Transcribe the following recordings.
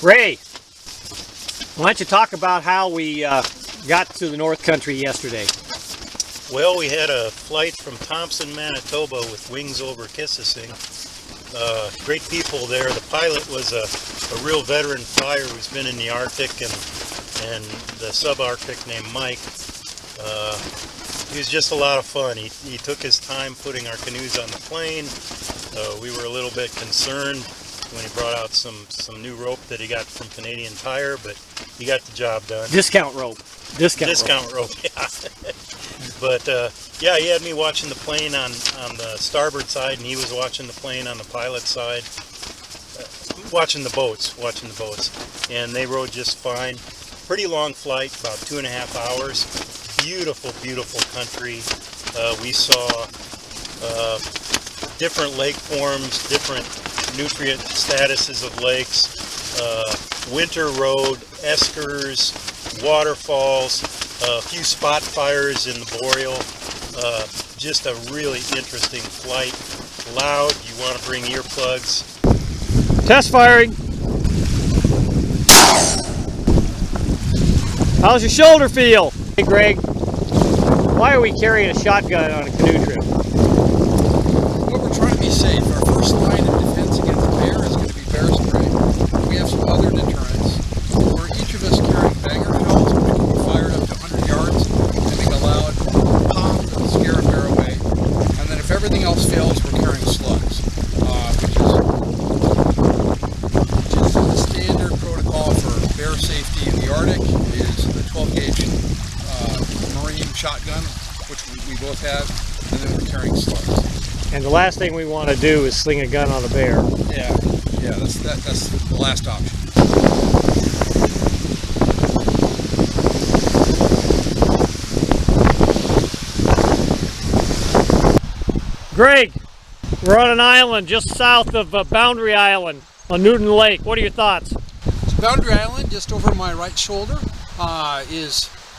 Ray, why don't you talk about how we got to the North Country yesterday? Well, we had a flight from Thompson, Manitoba with wings over Kississing. Great people there. The pilot was a real veteran flyer who's been in the Arctic and the subarctic named Mike. He was just a lot of fun. He took his time putting our canoes on the plane. We were a little bit concerned when he brought out some new rope that he got from Canadian Tire, but he got the job done. Discount rope. Discount rope, yeah. But yeah, he had me watching the plane on the starboard side, and he was watching the plane on the pilot side, watching the boats, and they rode just fine. Pretty long flight, about 2.5 hours. Beautiful, beautiful country. We saw different lake forms, different nutrient statuses of lakes, winter road, eskers, waterfalls, a few spot fires in the boreal. Just a really interesting flight. Loud, you want to bring earplugs. Test firing. How's your shoulder feel? Hey Greg, why are we carrying a shotgun on a canoe trip? Well, we're trying to be safe. Our first line of defense against bear is going to be bear spray. We have some other deterrents. Where each of us carrying banger shells, which can be fired up to 100 yards and make a loud pop and scare a bear away. And then if everything else fails, we're carrying slugs, which is the standard protocol for bear safety in the Arctic. Is the 12-gauge marine shotgun, which we both have, and then we're carrying slugs. And the last thing we want to do is sling a gun on a bear. Yeah, that's the last option. Greg, we're on an island just south of Boundary Island on Nueltin Lake. What are your thoughts? So Boundary Island, just over my right shoulder,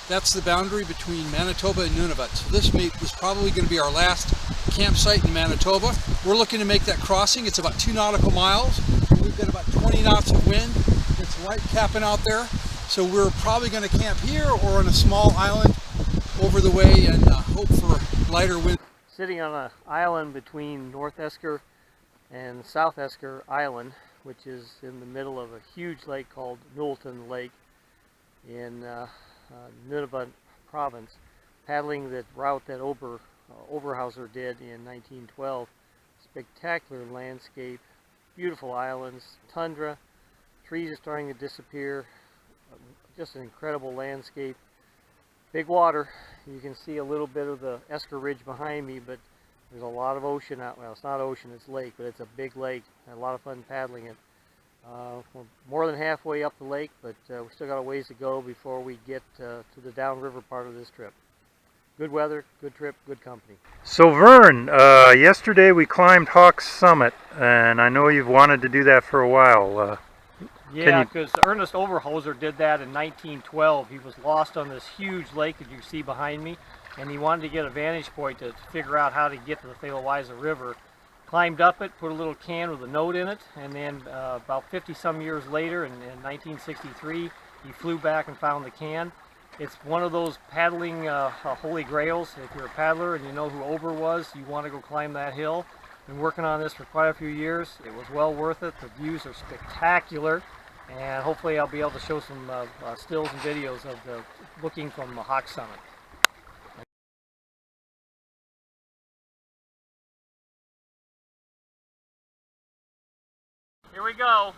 that's the boundary between Manitoba and Nunavut. So this was probably going to be our last campsite in Manitoba. We're looking to make that crossing. It's about 2 nautical miles. We've got about 20 knots of wind. It's light capping out there. So we're probably going to camp here or on a small island over the way and hope for lighter wind. Sitting on an island between North Esker and South Esker Island, which is in the middle of a huge lake called Nueltin Lake in Nunavut province, paddling that route that Oberhauser did in 1912. Spectacular landscape, beautiful islands, tundra, trees are starting to disappear, just an incredible landscape. Big water. You can see a little bit of the Esker Ridge behind me, but there's a lot of ocean out. Well, it's not ocean, it's lake, but it's a big lake. A lot of fun paddling it. We're more than halfway up the lake, but we still got a ways to go before we get to the downriver part of this trip. Good weather, good trip, good company. So Vern, yesterday we climbed Hawk's Summit, and I know you've wanted to do that for a while. Yeah, because Ernest Oberhauser did that in 1912. He was lost on this huge lake that you see behind me, and he wanted to get a vantage point to figure out how to get to the Thlewiaza River. Climbed up it, put a little can with a note in it, and then about 50-some years later, in 1963, he flew back and found the can. It's one of those paddling holy grails. If you're a paddler and you know who Ober was, you want to go climb that hill. Been working on this for quite a few years. It was well worth it. The views are spectacular, and hopefully I'll be able to show some stills and videos of the looking from the Hawk Summit. Here we go.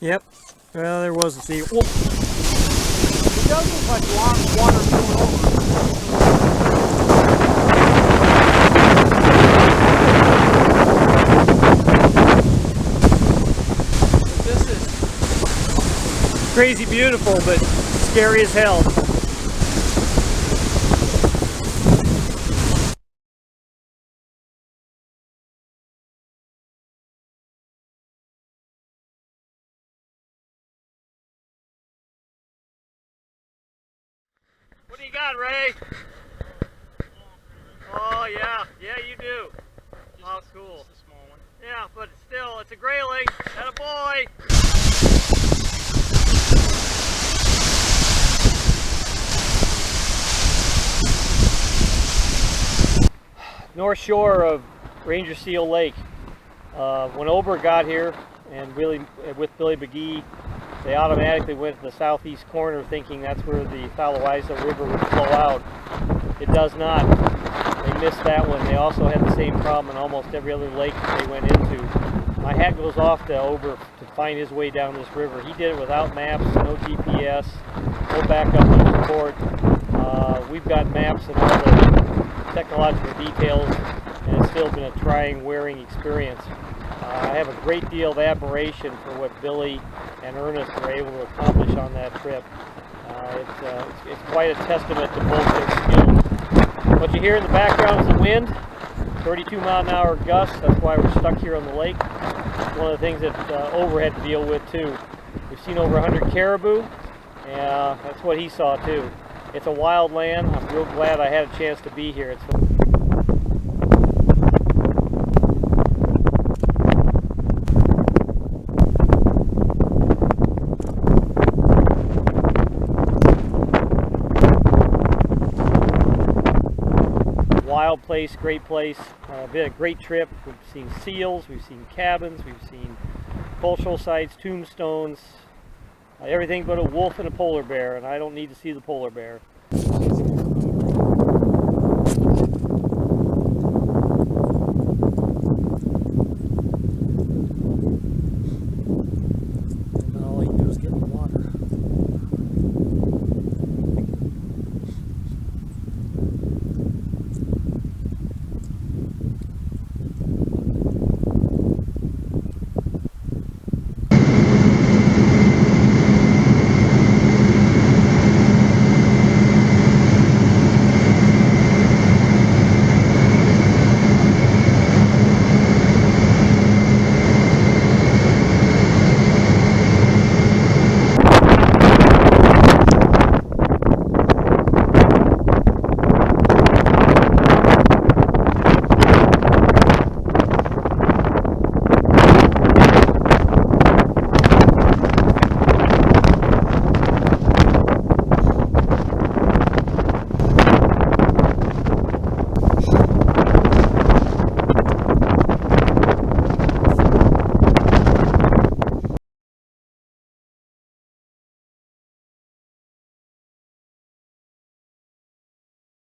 Yep. Well, there was a sea. Whoa. It does look like water going over. But this is crazy beautiful, but scary as hell. What do you got, Ray? Oh yeah, yeah you do. Oh cool. Just a small one. Yeah, but still, it's a grayling. Atta boy. North shore of Ranger Seal Lake. When Ober got here, and really with Billy McGee, they automatically went to the southeast corner thinking that's where the Thlewiaza River would flow out. It does not. They missed that one. They also had the same problem in almost every other lake that they went into. My hat goes off to Ober to find his way down this river. He did it without maps, no GPS, no backup, no support. We've got maps and all the technological details, and it's still been a trying, wearing experience. I have a great deal of admiration for what Billy and Ernest were able to accomplish on that trip. It's quite a testament to both their skills. What you hear in the background is the wind, 32-mile-an-hour gusts. That's why we're stuck here on the lake. It's one of the things that Ober had to deal with too. We've seen over 100 caribou, and that's what he saw too. It's a wild land. I'm real glad I had a chance to be here. Wild place, great place. Been a great trip. We've seen seals, we've seen cabins, we've seen cultural sites, tombstones, everything but a wolf and a polar bear, and I don't need to see the polar bear.